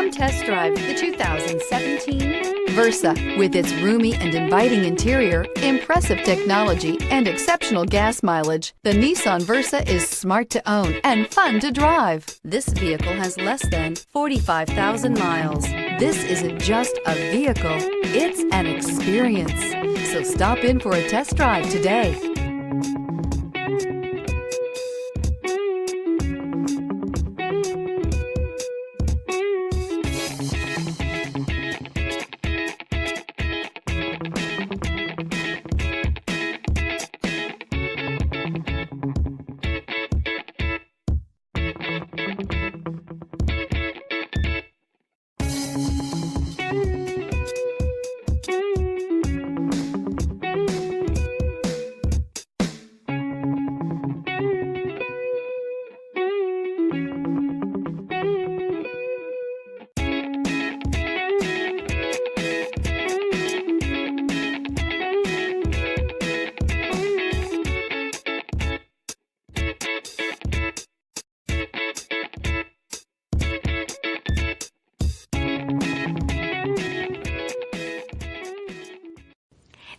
Come test drive the 2017 Versa. With its roomy and inviting interior, impressive technology, and exceptional gas mileage, the Nissan Versa is smart to own and fun to drive. This vehicle has less than 45,000 miles. This isn't just a vehicle, it's an experience. So stop in for a test drive today.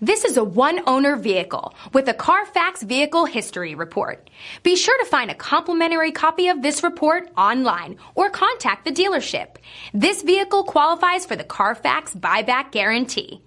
This is a one-owner vehicle with a Carfax Vehicle History Report. Be sure to find a complimentary copy of this report online or contact the dealership. This vehicle qualifies for the Carfax Buyback Guarantee.